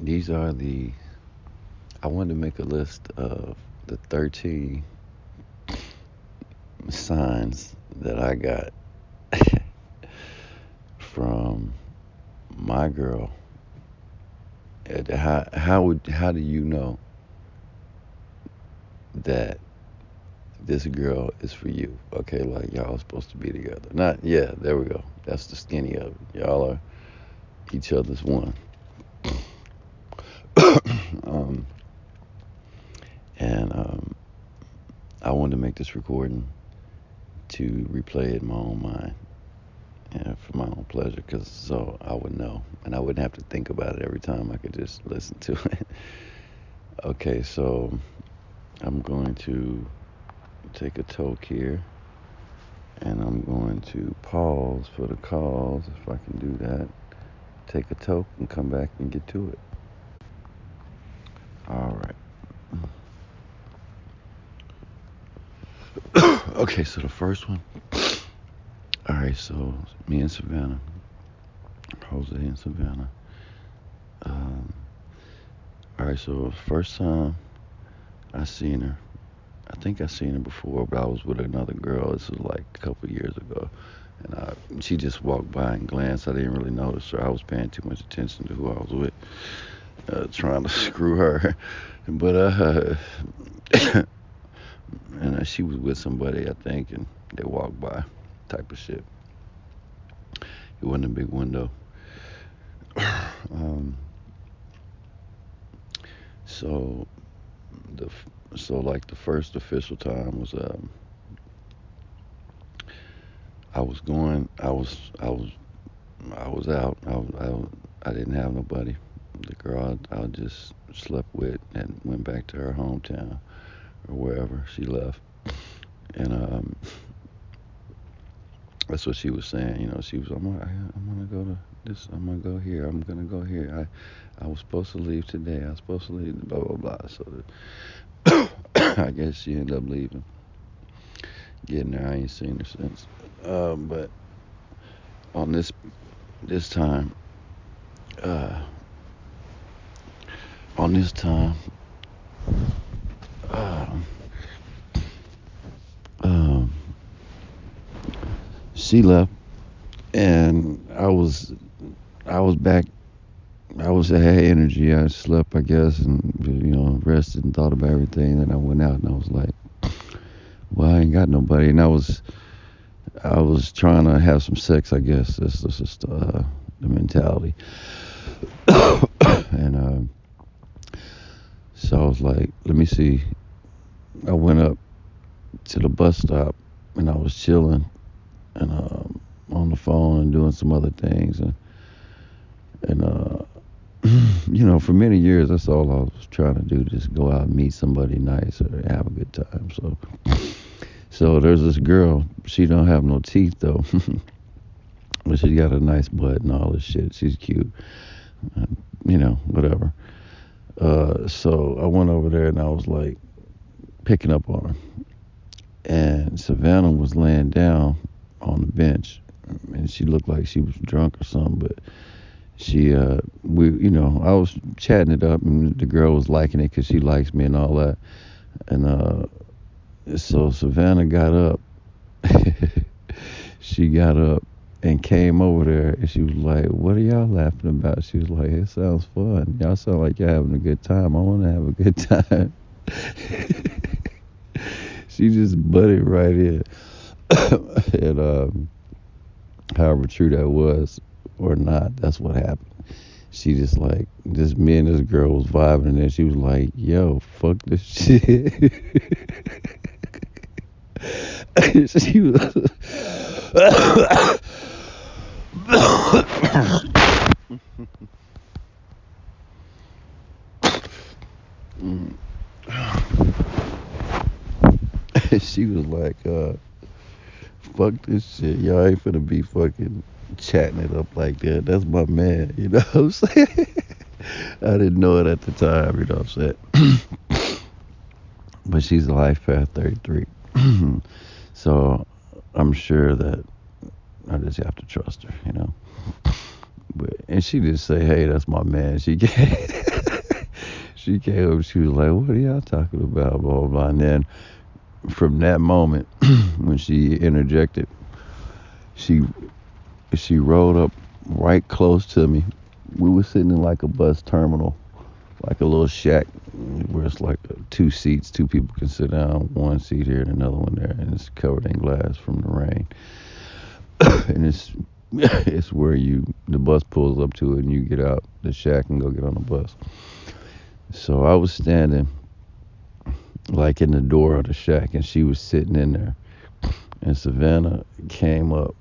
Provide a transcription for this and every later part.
These are I wanted to make a list of the 13 signs that I got from my girl. How do you know that this girl is for you? Okay, like y'all are supposed to be together. Not yeah, there we go. That's the skinny of it. Y'all are each other's one. um, and I wanted to make this recording to replay it in my own mind and for my own pleasure, because so I would know and I wouldn't have to think about it every time. I could just listen to it. Okay, so I'm going to take a toke here and I'm going to pause for the calls if I can do that. Take a toke and come back and get to it. All right. Okay, so the first one. All right, so me and Savannah, Jose and Savannah. Um, all right, so first time I seen her, I think I seen her before, but I was with another girl. This was like a couple years ago, and she just walked by and glanced. I didn't really notice her. I was paying too much attention to who I was with, trying to screw her. But and she was with somebody, I think, and they walked by, type of shit. It wasn't a big window. um, so the like the first official time was I was going I was out. I didn't have nobody. The girl I just slept with and went back to her hometown or wherever she left. And that's what she was saying. You know, she was, I'm gonna go to this. I'm gonna go here. I'm gonna go here. I was supposed to leave today. I was supposed to leave. Blah blah blah. So I guess she ended up leaving. Getting there, I ain't seen her since. But on this time, uh, on this time, uh, um, she left, and I was back. I had energy. I slept, I guess, and rested and thought about everything. Then I went out, and I was like, well, I ain't got nobody, and I was trying to have some sex, I guess. That's just the mentality. And so I was like, let me see. I went up to the bus stop and I was chilling and on the phone and doing some other things. And for many years, that's all I was trying to do, just go out and meet somebody nice or have a good time. So there's this girl. She don't have no teeth, though. But she got a nice butt and all this shit. She's cute. Whatever. So I went over there and I was like picking up on her. And Savannah was laying down on the bench. And she looked like she was drunk or something. But I was chatting it up and the girl was liking it because she likes me and all that. And so Savannah got up. She got up and came over there and she was like, what are y'all laughing about? She was like, it sounds fun. Y'all sound like y'all having a good time. I want to have a good time. She just butted right in. And however true that was or not, that's what happened. She just like, me and this girl was vibing and then she was like, yo, fuck this shit. She was she was like, fuck this shit. Y'all ain't finna be fucking chatting it up like that. That's my man, you know what I'm saying? I didn't know it at the time, you know what I'm saying? But she's a life path 33. So I'm sure that I just have to trust her, But And she didn't say, hey, that's my man. She came, she came up, she was like, what are y'all talking about, blah, blah, blah. And then from that moment, when she interjected, she she rolled up right close to me. We were sitting in like a bus terminal, like a little shack where it's like two seats, two people can sit down, one seat here and another one there, and it's covered in glass from the rain. And it's where the bus pulls up to it and you get out the shack and go get on the bus. So I was standing like in the door of the shack and she was sitting in there, and Savannah came up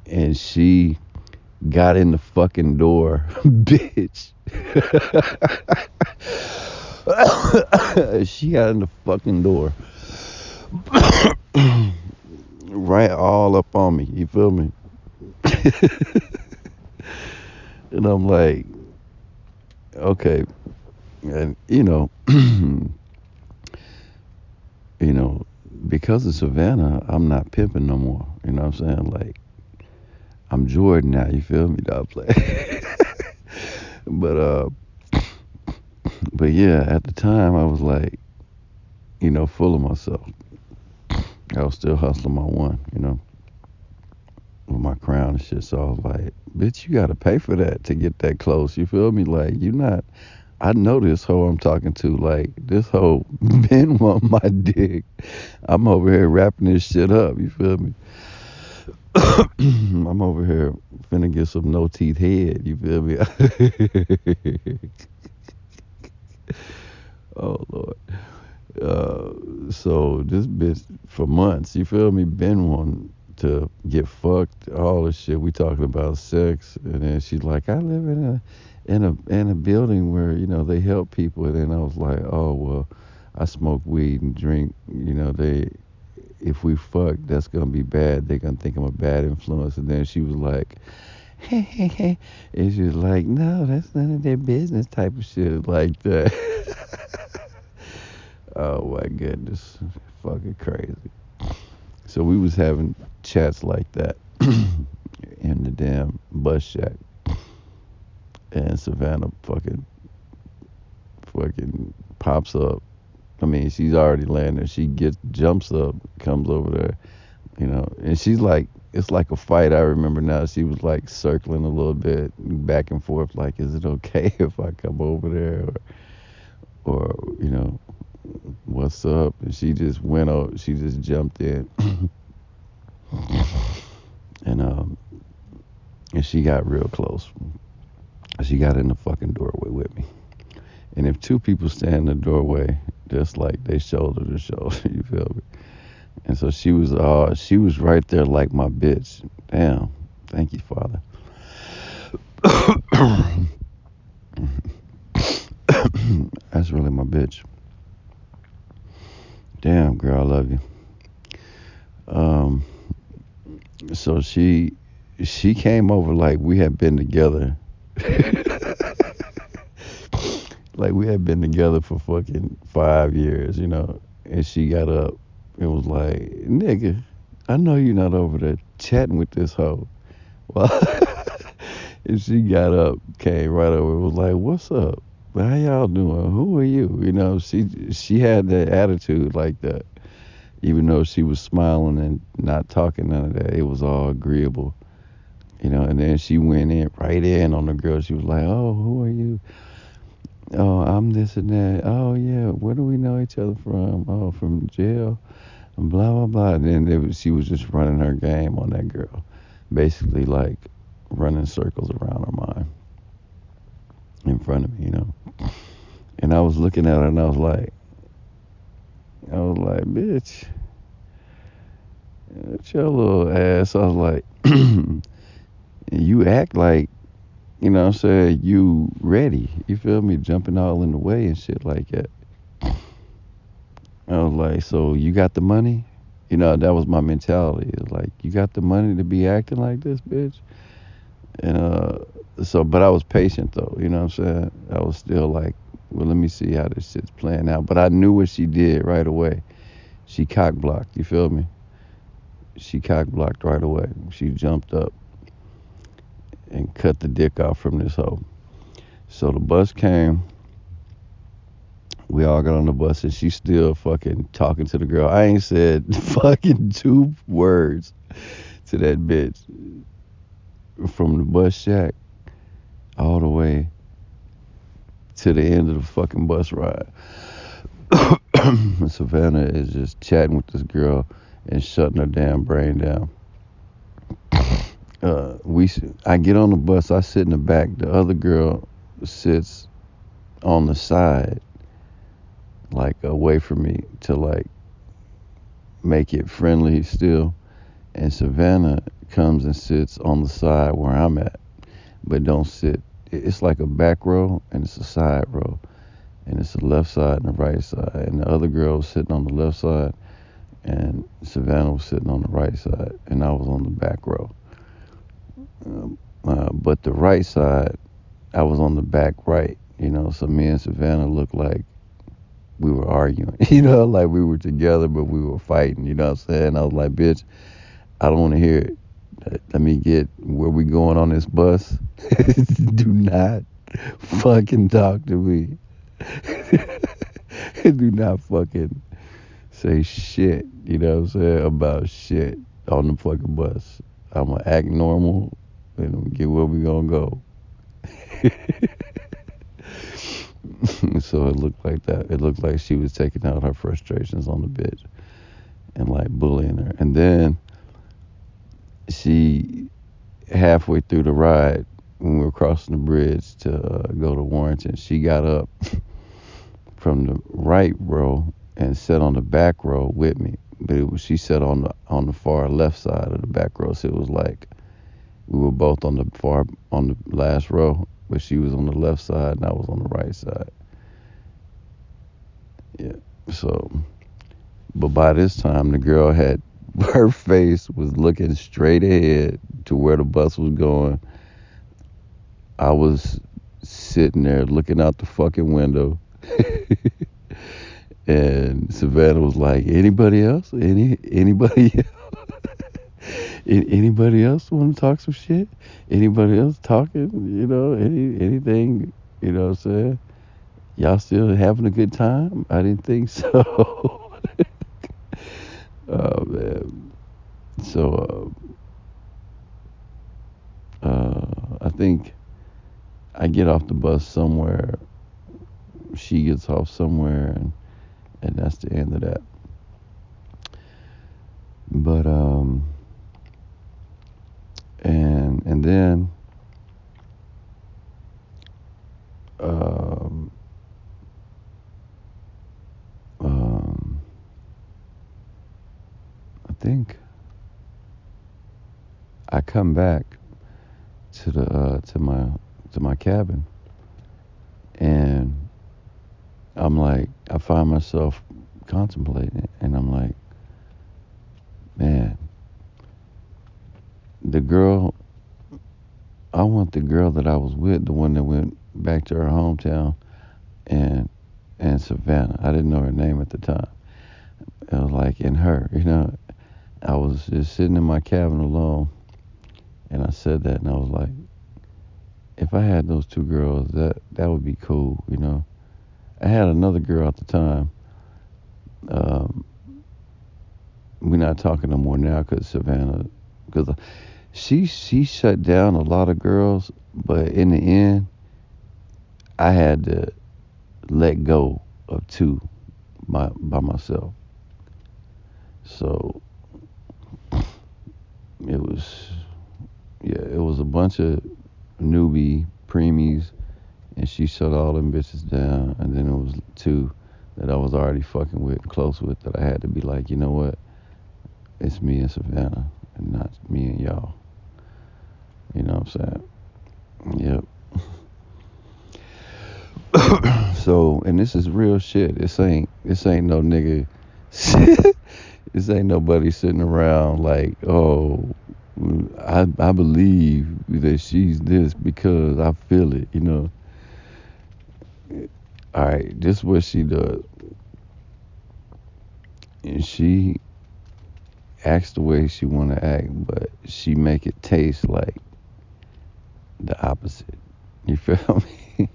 and she got in the fucking door, bitch. She got in the fucking door. Right all up on me, you feel me? And I'm like, okay. And you know, because of Savannah, I'm not pimping no more. You know what I'm saying? Like, I'm Jordan now, you feel me? Dog play. But but yeah, at the time I was like, full of myself. I was still hustling my one, with my crown and shit. So I was like, bitch, you gotta pay for that to get that close. You feel me? Like, I know this hoe I'm talking to. Like, this hoe been on my dick. I'm over here wrapping this shit up. You feel me? I'm over here finna get some no teeth head. You feel me? Oh Lord. So this bitch for months, you feel me, been wanting to get fucked, all this shit. We talking about sex, and then she's like, I live in a building where they help people, and then I was like, oh well, I smoke weed and drink. If we fuck, that's gonna be bad. They're gonna think I'm a bad influence. And then she was like, hey, hey, hey, and she was like, no, that's none of their business, type of shit like that. Oh my goodness, fucking crazy. So we was having chats like that in the damn bus shack, and Savannah fucking pops up. I mean, she's already laying there. She jumps up, comes over there, and she's like, it's like a fight. I remember now. She was like circling a little bit back and forth, like, is it okay if I come over there, or what's up? And she just went out. She just jumped in, and she got real close. She got in the fucking doorway with me. And if two people stand in the doorway, just like they shoulder to shoulder, you feel me? And so she was right there like my bitch. Damn. Thank you, Father. That's really my bitch. Damn, girl, I love you. So she came over like we had been together. Like we had been together for fucking 5 years, and she got up and was like, nigga, I know you're not over there chatting with this hoe. Well, and she got up, came right over and was like, what's up? How y'all doing? Who are you? She had that attitude like that. Even though she was smiling and not talking none of that, it was all agreeable. And then she went right in on the girl. She was like, oh, who are you? Oh, I'm this and that. Oh, yeah, where do we know each other from? Oh, from jail. And blah, blah, blah. And then she was just running her game on that girl. Basically, like, running circles around her mind in front of me, And I was looking at her and I was like, bitch, it's your little ass. I was like, you act like, what I'm saying, you ready. You feel me? Jumping all in the way and shit like that. I was like, so you got the money? That was my mentality. It was like, you got the money to be acting like this, bitch? And but I was patient though, you know what I'm saying? I was still like, well, let me see how this shit's playing out. But I knew what she did right away. She cock blocked, you feel me? She cock blocked right away. She jumped up. and cut the dick off from this hoe. So the bus came. We all got on the bus and she still fucking talking to the girl. I ain't said fucking 2 words to that bitch from the bus shack all the way to the end of the fucking bus ride. Savannah is just chatting with this girl and shutting her damn brain down. I get on the bus. I sit in the back. The other girl sits on the side, like away from me to like make it friendly still. And Savannah comes and sits on the side where I'm at, but don't sit. It's like a back row and it's a side row, and it's the left side and the right side. And the other girl was sitting on the left side, and Savannah was sitting on the right side, and I was on the back row. But the right side, I was on the back right, so me and Savannah looked like we were arguing, like we were together, but we were fighting, you know what I'm saying? I was like, bitch, I don't want to hear it. Let me get where we going on this bus. Do not fucking talk to me. Do not fucking say shit, you know what I'm saying, about shit on the fucking bus. I'm going to act normal and get where we going to go. So it looked like that. It looked like she was taking out her frustrations on the bitch and like bullying her. And then she, halfway through the ride, when we were crossing the bridge to go to Warrington, she got up from the right row and sat on the back row with me. But she sat on the far left side of the back row. So it was like we were both on the last row, but she was on the left side and I was on the right side. Yeah. So, but by this time the girl had, her face was looking straight ahead to where the bus was going. I was sitting there looking out the fucking window. And Savannah was like, anybody else? Anybody else? Anybody else want to talk some shit? Anybody else talking? Anything? You know what I'm saying? Y'all still having a good time? I didn't think so. Oh man. So I think I get off the bus somewhere. She gets off somewhere, and that's the end of that. But and then I think I come back to my cabin, and I'm like, I find myself contemplating it, and I'm like, man, I want the girl that I was with, the one that went back to her hometown, and Savannah. I didn't know her name at the time. It was like, in her, I was just sitting in my cabin alone, and I said that, and I was like, if I had those 2 girls, that would be cool, I had another girl at the time. We're not talking no more now because she shut down a lot of girls, but in the end, I had to let go of 2 by myself. So it was a bunch of newbie preemies, and she shut all them bitches down. And then it was 2 that I was already fucking with, close with, that I had to be like, you know what? It's me and Savannah, and not me and y'all. You know what I'm saying? Yep. So, and this is real shit. This ain't no nigga. This ain't nobody sitting around like, oh, I believe that she's this because I feel it, All right, this is what she does. And she acts the way she want to act, but she make it taste like the opposite. You feel me?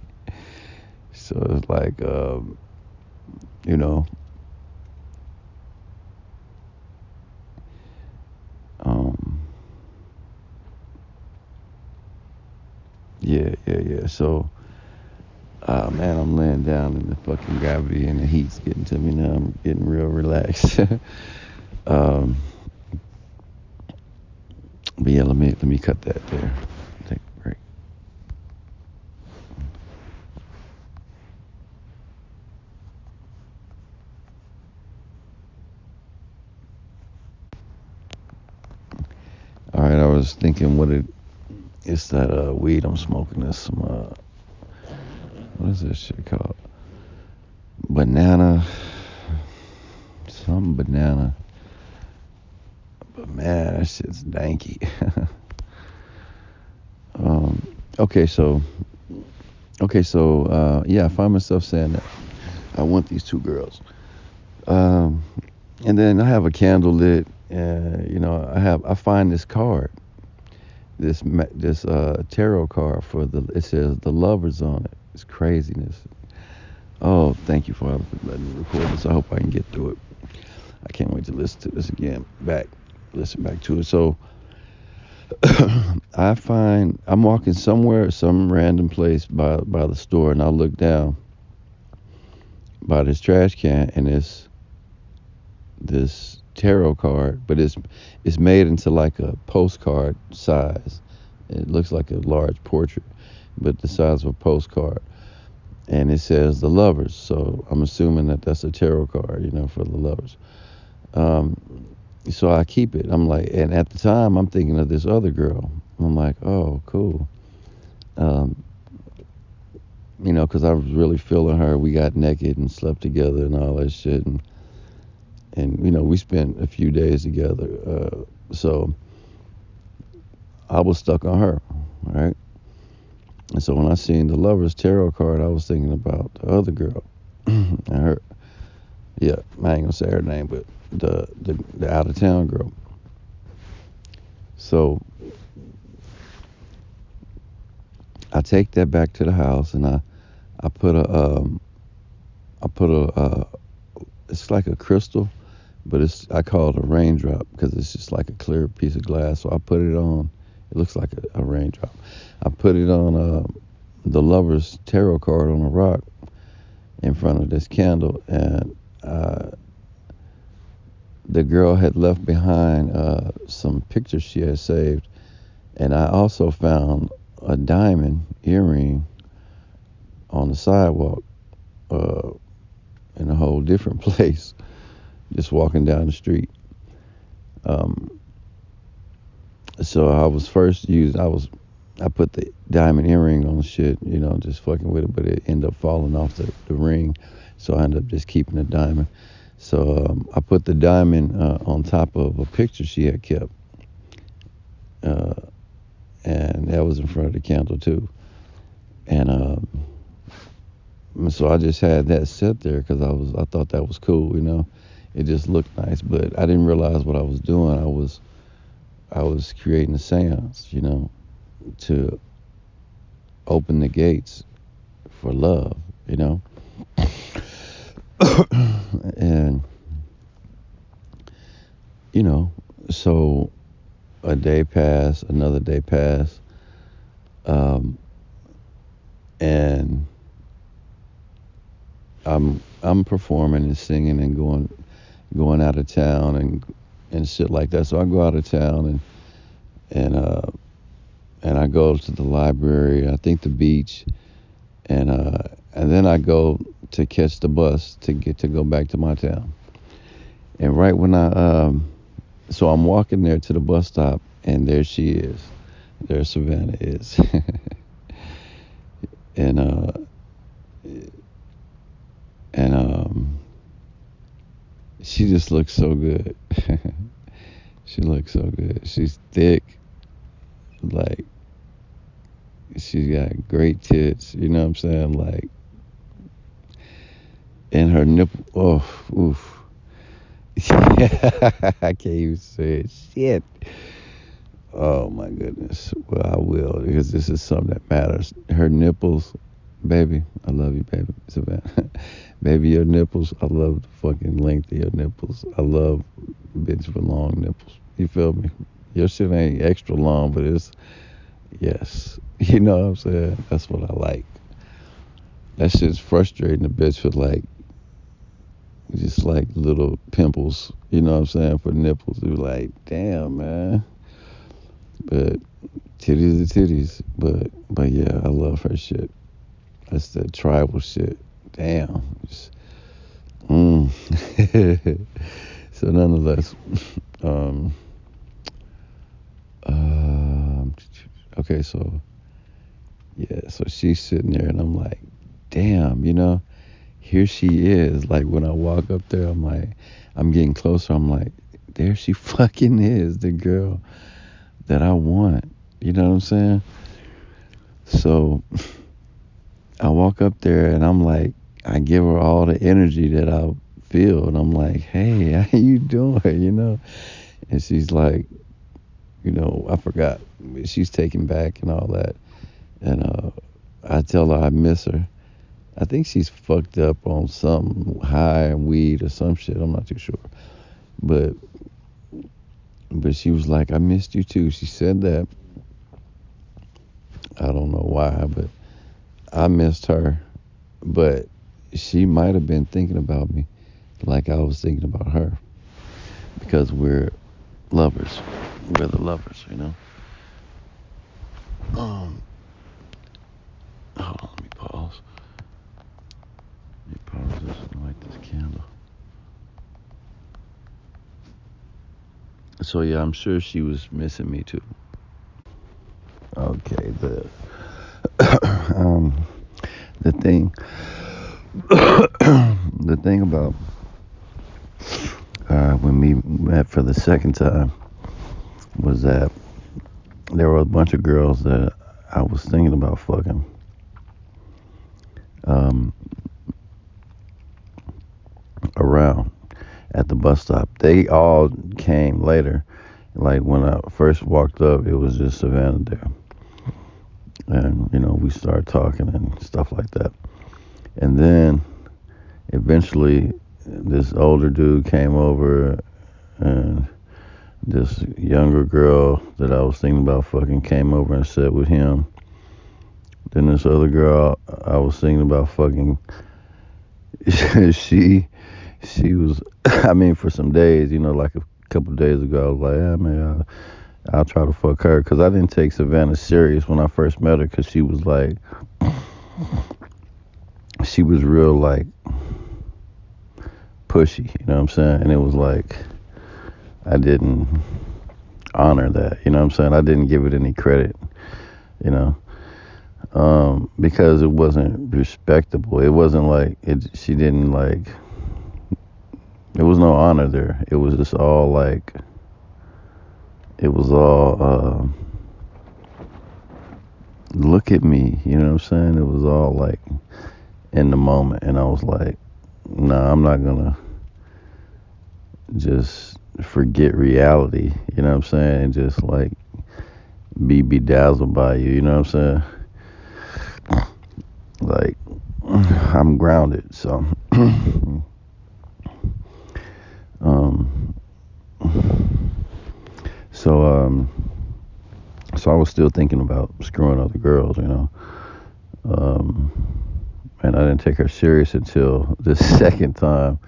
So it's like, you know, um, yeah. So, man, I'm laying down in the fucking gravity and the heat's getting to me now. I'm getting real relaxed. um, but yeah, let me cut that there. Take a break. All right, I was thinking it's that weed I'm smoking. This some what is this shit called? Banana, some banana. But man, that shit's danky. um, okay, so yeah, I find myself saying that I want these two girls. Um, and then I have a candle lit, and I find this card, this tarot card for it says the lovers on it. It's craziness. Oh, thank you for letting me record this. I hope I can get through it. I can't wait to listen to this again. Listen back to it. So I'm walking somewhere, some random place by the store, and I look down by this trash can, and it's this tarot card, but it's made into like a postcard size. It looks like a large portrait, but the size of a postcard. And it says the lovers, so I'm assuming that that's a tarot card, for the lovers. Um, so I keep it. I'm like, and at the time I'm thinking of this other girl. I'm like, oh, cool. Um, because I was really feeling her. We got naked and slept together and all that shit, and we spent a few days together. So I was stuck on her, right? And so when I seen the lovers tarot card, I was thinking about the other girl, and her. Yeah, I ain't gonna say her name, but the out of town girl. So I take that back to the house, and I put a it's like a crystal, but I call it a raindrop because it's just like a clear piece of glass. So I put it on. It looks like a raindrop. I put it on the lover's tarot card on a rock in front of this candle, and the girl had left behind some pictures she had saved, and I also found a diamond earring on the sidewalk in a whole different place, just walking down the street. So I was first I put the diamond earring on shit, just fucking with it, but it ended up falling off the ring, so I ended up just keeping the diamond. So I put the diamond on top of a picture she had kept, and that was in front of the candle too. And so I just had that set there because I thought that was cool, It just looked nice, but I didn't realize what I was doing. I was creating a seance, to open the gates for love, and so a day passed, another day passed, and I'm performing and singing and going out of town and shit like that. So I go out of town and I go to the library, I think the beach, and then I go to catch the bus to go back to my town. And right when so I'm walking there to the bus stop, and there she is. There Savannah is. and she just looks so good. She looks so good. She's thick, like she's got great tits. You know what I'm saying? Like, and her nipple. Oh, oof. I can't even say it. Shit. Oh my goodness. Well, I will because this is something that matters. Her nipples, baby. I love you, baby. Savannah. Baby, your nipples. I love the fucking length of your nipples. I love bitch with long nipples. You feel me? Your shit ain't extra long, but it's yes. You know what I'm saying? That's what I like. That shit's frustrating a bitch with like just like little pimples. You know what I'm saying? For nipples. You're like, damn, man. But titties are titties. But yeah, I love her shit. That's that tribal shit. Damn. Mm. So nonetheless, um, um, okay, so yeah, so she's sitting there, and I'm like, damn, here she is. Like when I walk up there, I'm like, I'm getting closer. I'm like, there she fucking is, the girl that I want. You know what I'm saying? So I walk up there, and I'm like, I give her all the energy that I feel, and I'm like, hey, how you doing? And she's like, I forgot. She's taken back and all that. And I tell her I miss her. I think she's fucked up on some high weed or some shit. I'm not too sure. But she was like, I missed you too. She said that. I don't know why, but I missed her. But she might have been thinking about me like I was thinking about her. Because we're lovers. We're the lovers. Hold on, let me pause. Let me pause this and light this candle. So yeah, I'm sure she was missing me too. Okay, the thing the thing about when we met for the second time was that there were a bunch of girls that I was thinking about fucking. Around at the bus stop. They all came later. Like when I first walked up, it was just Savannah there. And, we started talking and stuff like that. And then eventually this older dude came over, and this younger girl that I was thinking about fucking came over and sat with him. Then this other girl I was thinking about fucking, she was, I mean, for some days, like a couple of days ago, I was like, yeah, man, I'll try to fuck her. Because I didn't take Savannah serious when I first met her, because she was like, she was real, like, pushy, you know what I'm saying? And it was like, I didn't honor that, you know what I'm saying? I didn't give it any credit, because it wasn't respectable. It wasn't like, she didn't like, there was no honor there. It was just all like, it was all, look at me, you know what I'm saying? It was all like in the moment. And I was like, nah, I'm not gonna just forget reality, you know what I'm saying? And just like be bedazzled by you, you know what I'm saying? Like, I'm grounded, so so I was still thinking about screwing other girls, and I didn't take her serious until the second time.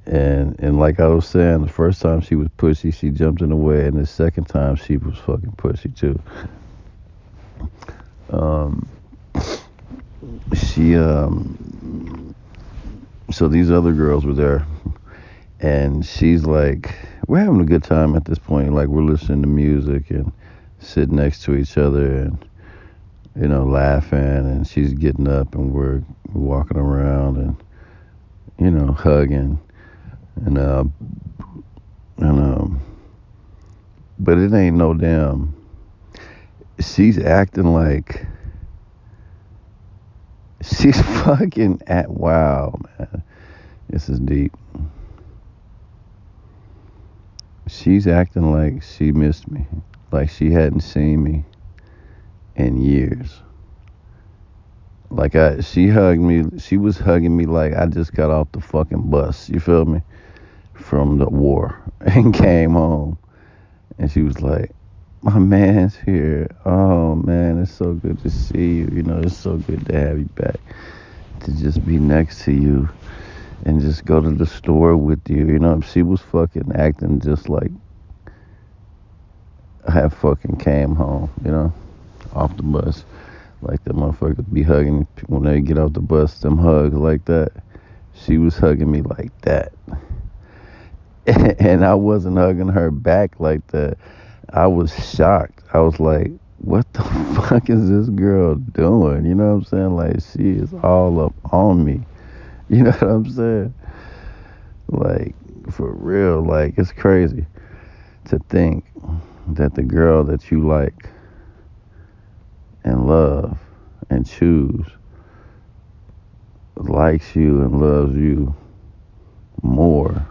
And like I was saying, the first time she was pushy, she jumped in the way, and the second time she was fucking pushy too. She so these other girls were there, and she's like, we're having a good time at this point. Like, we're listening to music and sitting next to each other and, laughing. And she's getting up, and we're walking around and, hugging. And, but it ain't no damn, she's acting like, she's fucking wow, man. This is deep. She's acting like she missed me. like she hadn't seen me in years. Like she hugged me. She was hugging me like I just got off the fucking bus. You feel me? From the war and came home. And she was like, "My man's here. Oh man, it's so good to see you. You know, it's so good to have you back. To just be next to you and just go to the store with you." You know, she was fucking acting just like I had fucking came home. You know, off the bus. Like the motherfuckers be hugging when they get off the bus, them hugs like that. She was hugging me like that. And I wasn't hugging her back like that. I was shocked. I was like, what the fuck is this girl doing? You know what I'm saying? Like, she is all up on me. You know what I'm saying? Like, for real. Like, it's crazy to think that the girl that you like and love and choose likes you and loves you more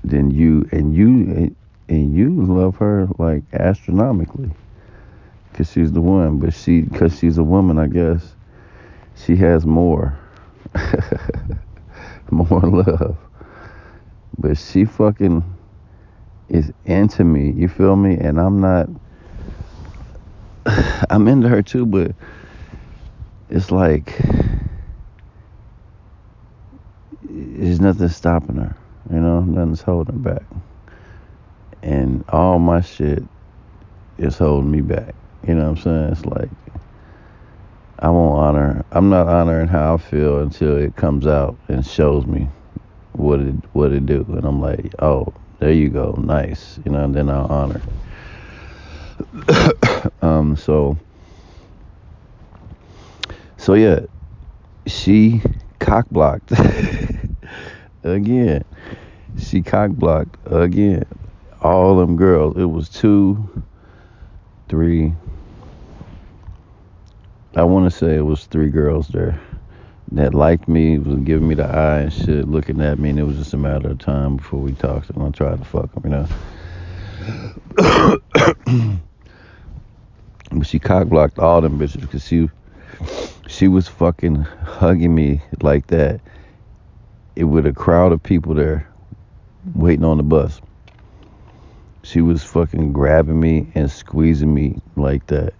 than you, and you love her like astronomically because she's the one. But because she's a woman, I guess she has more more love. But she fucking is into me, you feel me? And I'm not. I'm into her too, but it's like there's nothing stopping her, you know? Nothing's holding her back. And all my shit is holding me back. You know what I'm saying? It's like I'm not honoring how I feel until it comes out and shows me what it do. And I'm like, oh, there you go, nice. You know, and then I'll honor. So yeah, she cock blocked again. She cock blocked again. All them girls. It was 2, 3. I want to say it was 3 girls there that liked me, was giving me the eye and shit, looking at me, and it was just a matter of time before we talked, and I tried to fuck them, you know. But she cock blocked all them bitches because she was fucking hugging me like that. It with a crowd of people there waiting on the bus. She was fucking grabbing me and squeezing me like that.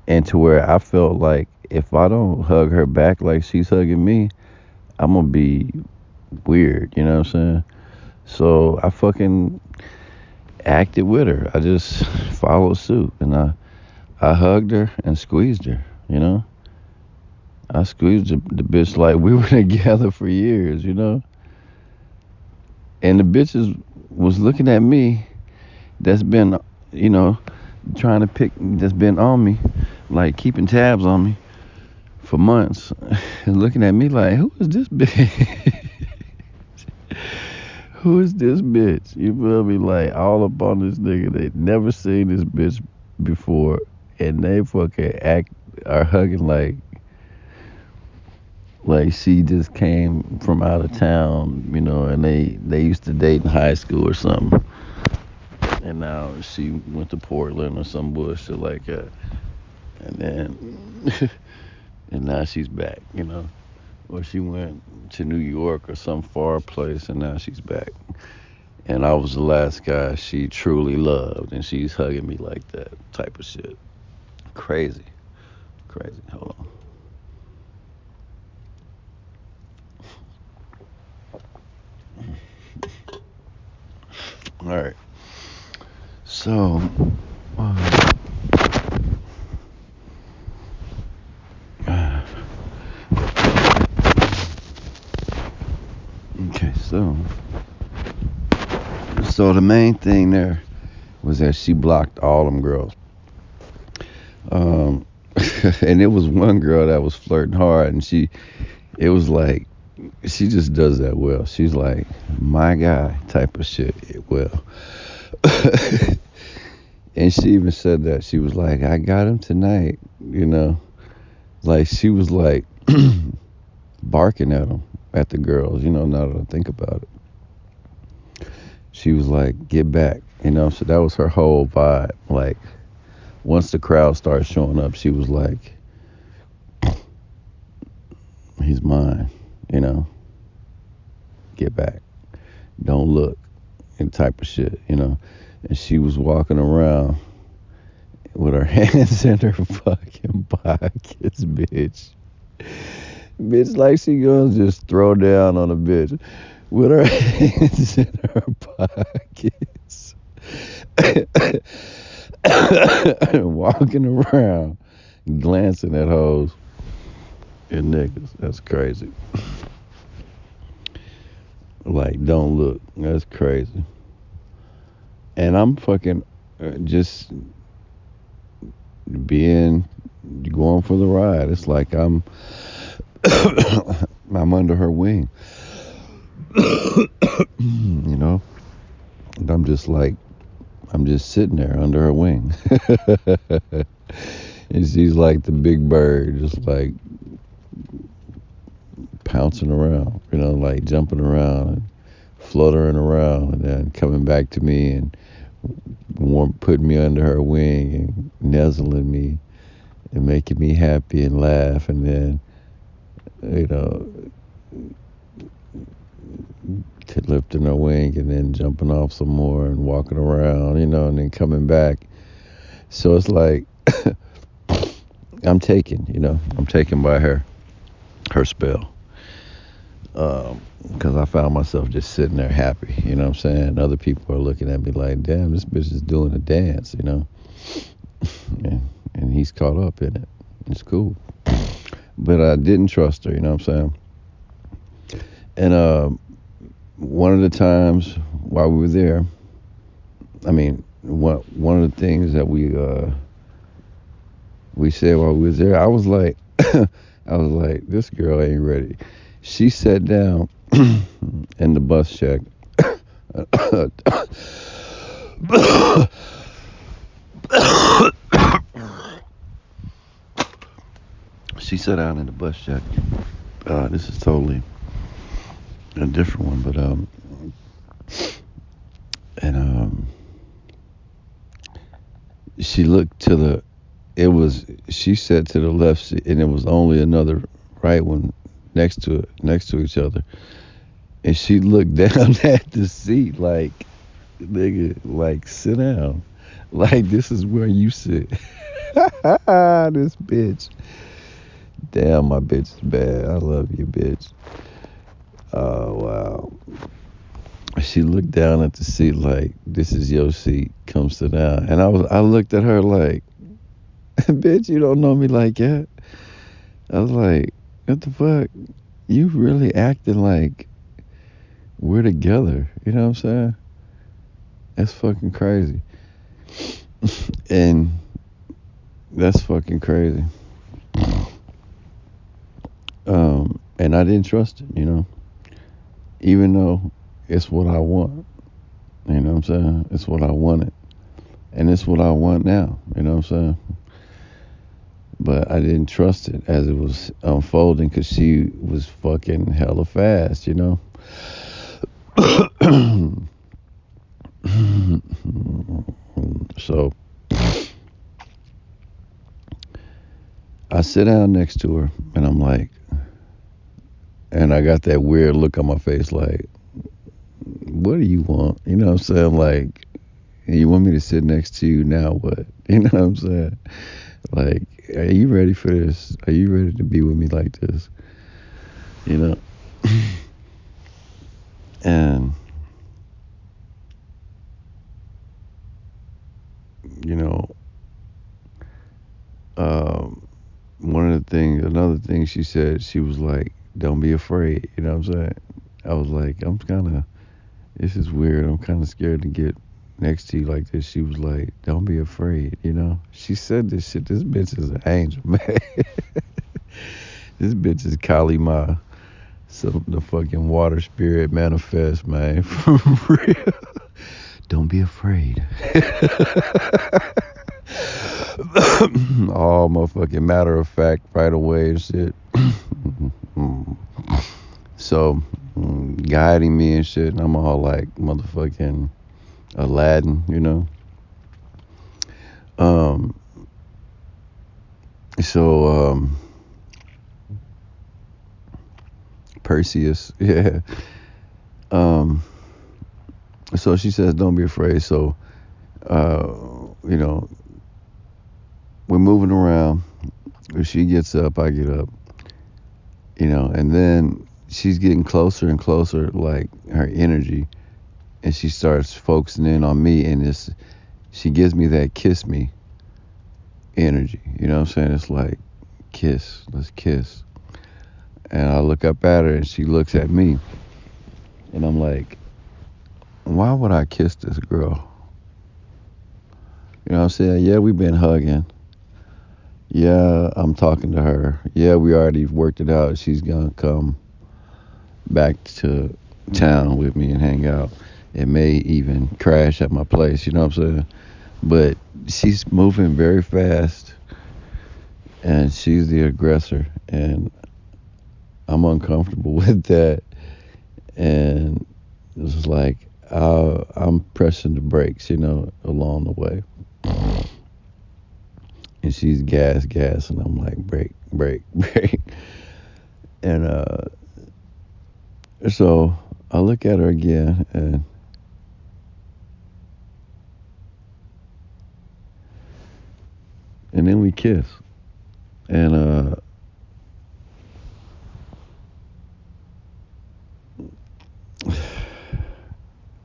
And to where I felt like if I don't hug her back like she's hugging me, I'm gonna be weird, you know what I'm saying? So I fucking acted with her. I just followed suit, and I hugged her and squeezed her, you know? I squeezed the bitch like we were together for years, you know? And the bitches was looking at me that's been, you know, that's been on me, like keeping tabs on me for months, and looking at me like, who is this bitch? Who is this bitch? You feel me? Like, all up on this nigga. They never seen this bitch before, and they fucking are hugging like she just came from out of town, you know, and they used to date in high school or something. And now she went to Portland or some bullshit like that. And then, and now she's back, you know. Or she went to New York or some far place, and now she's back. And I was the last guy she truly loved, and she's hugging me like that type of shit. Crazy. Hold on. All right. So, okay, so the main thing there was that she blocked all them girls. And it was one girl that was flirting hard, and it was like, she just does that well. She's like, my guy type of shit. Well, and she even said that. She was like, I got him tonight, you know. Like, she was like barking at the girls, you know, now that I think about it. she was like, get back, so that was her whole vibe. Like, once the crowd started showing up, she was like, he's mine, get back, don't look, and type of shit, and she was walking around with her hands in her fucking pockets, bitch. Bitch, like she gonna just throw down on a bitch with her hands in her pockets. Walking around, glancing at hoes and niggas. That's crazy. Like, don't look. That's crazy. And I'm fucking just going for the ride. It's like I'm under her wing. And I'm just sitting there under her wing. And she's like the big bird, just like pouncing around, like jumping around and fluttering around, and then coming back to me and putting me under her wing and nuzzling me and making me happy and laugh, and then lifting her wing and then jumping off some more and walking around, and then coming back. So it's like I'm taken by her spell. Because I found myself just sitting there happy, you know what I'm saying? Other people are looking at me like, damn, this bitch is doing a dance, and he's caught up in it. It's cool. But I didn't trust her, you know what I'm saying? And one of the times while we were there, one of the things that we said while we was there, I was like, this girl ain't ready. She sat down in the bus check. She sat down in the bus check. This is totally a different one, but she looked to she sat to the left, and it was only another right one next to each other, and she looked down at the seat like, nigga, like, sit down, like, this is where you sit. This bitch. Damn, my bitch is bad. I love you, bitch. Oh, wow. She looked down at the seat like, this is your seat, come sit down. And I looked at her like, bitch, you don't know me like that. I was like, what the fuck? You really acting like we're together. You know what I'm saying? That's fucking crazy. And that's fucking crazy. And I didn't trust it, even though it's what I want. You know what I'm saying? It's what I wanted. And it's what I want now. You know what I'm saying? But I didn't trust it as it was unfolding, because she was fucking hella fast, So I sit down next to her, and I'm like, and I got that weird look on my face like, what do you want? You know what I'm saying? Like, you want me to sit next to you, now what? You know what I'm saying? Like, are you ready for this? Are you ready to be with me like this? And another thing she said, she was like, don't be afraid. You know what I'm saying? I was like, this is weird. I'm kind of scared to get next to you like this. She was like, don't be afraid. She said this shit. This bitch is an angel, man. This bitch is Kali Ma. So the fucking water spirit manifest, man. For real. Don't be afraid. All motherfucking matter of fact right away and shit. So guiding me and shit, and I'm all like motherfucking Aladdin, Um, so Perseus, yeah. Um, so she says, don't be afraid. So, uh, you know, we're moving around. If she gets up, I get up, and then she's getting closer and closer, like her energy, and she starts focusing in on me, and she gives me that kiss me energy. You know what I'm saying? It's like, kiss, let's kiss. And I look up at her, and she looks at me, and I'm like, why would I kiss this girl? You know what I'm saying? Yeah, we've been hugging. Yeah, I'm talking to her. Yeah, we already worked it out. She's gonna come back to town with me and hang out. It may even crash at my place, you know what I'm saying? But she's moving very fast, and she's the aggressor, and I'm uncomfortable with that. And it's like I'm pressing the brakes, along the way. And she's gas, and I'm like, brake, brake, brake. And so I look at her again, and then we kiss. And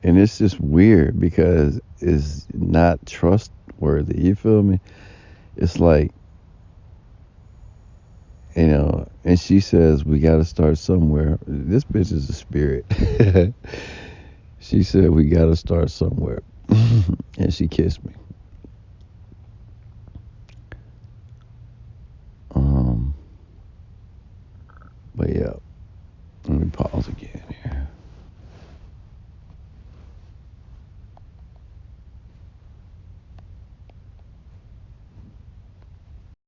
and it's just weird because it's not trustworthy. You feel me? It's like, and she says we got to start somewhere. This bitch is a spirit. She said we got to start somewhere, and she kissed me. But yeah, let me pause again.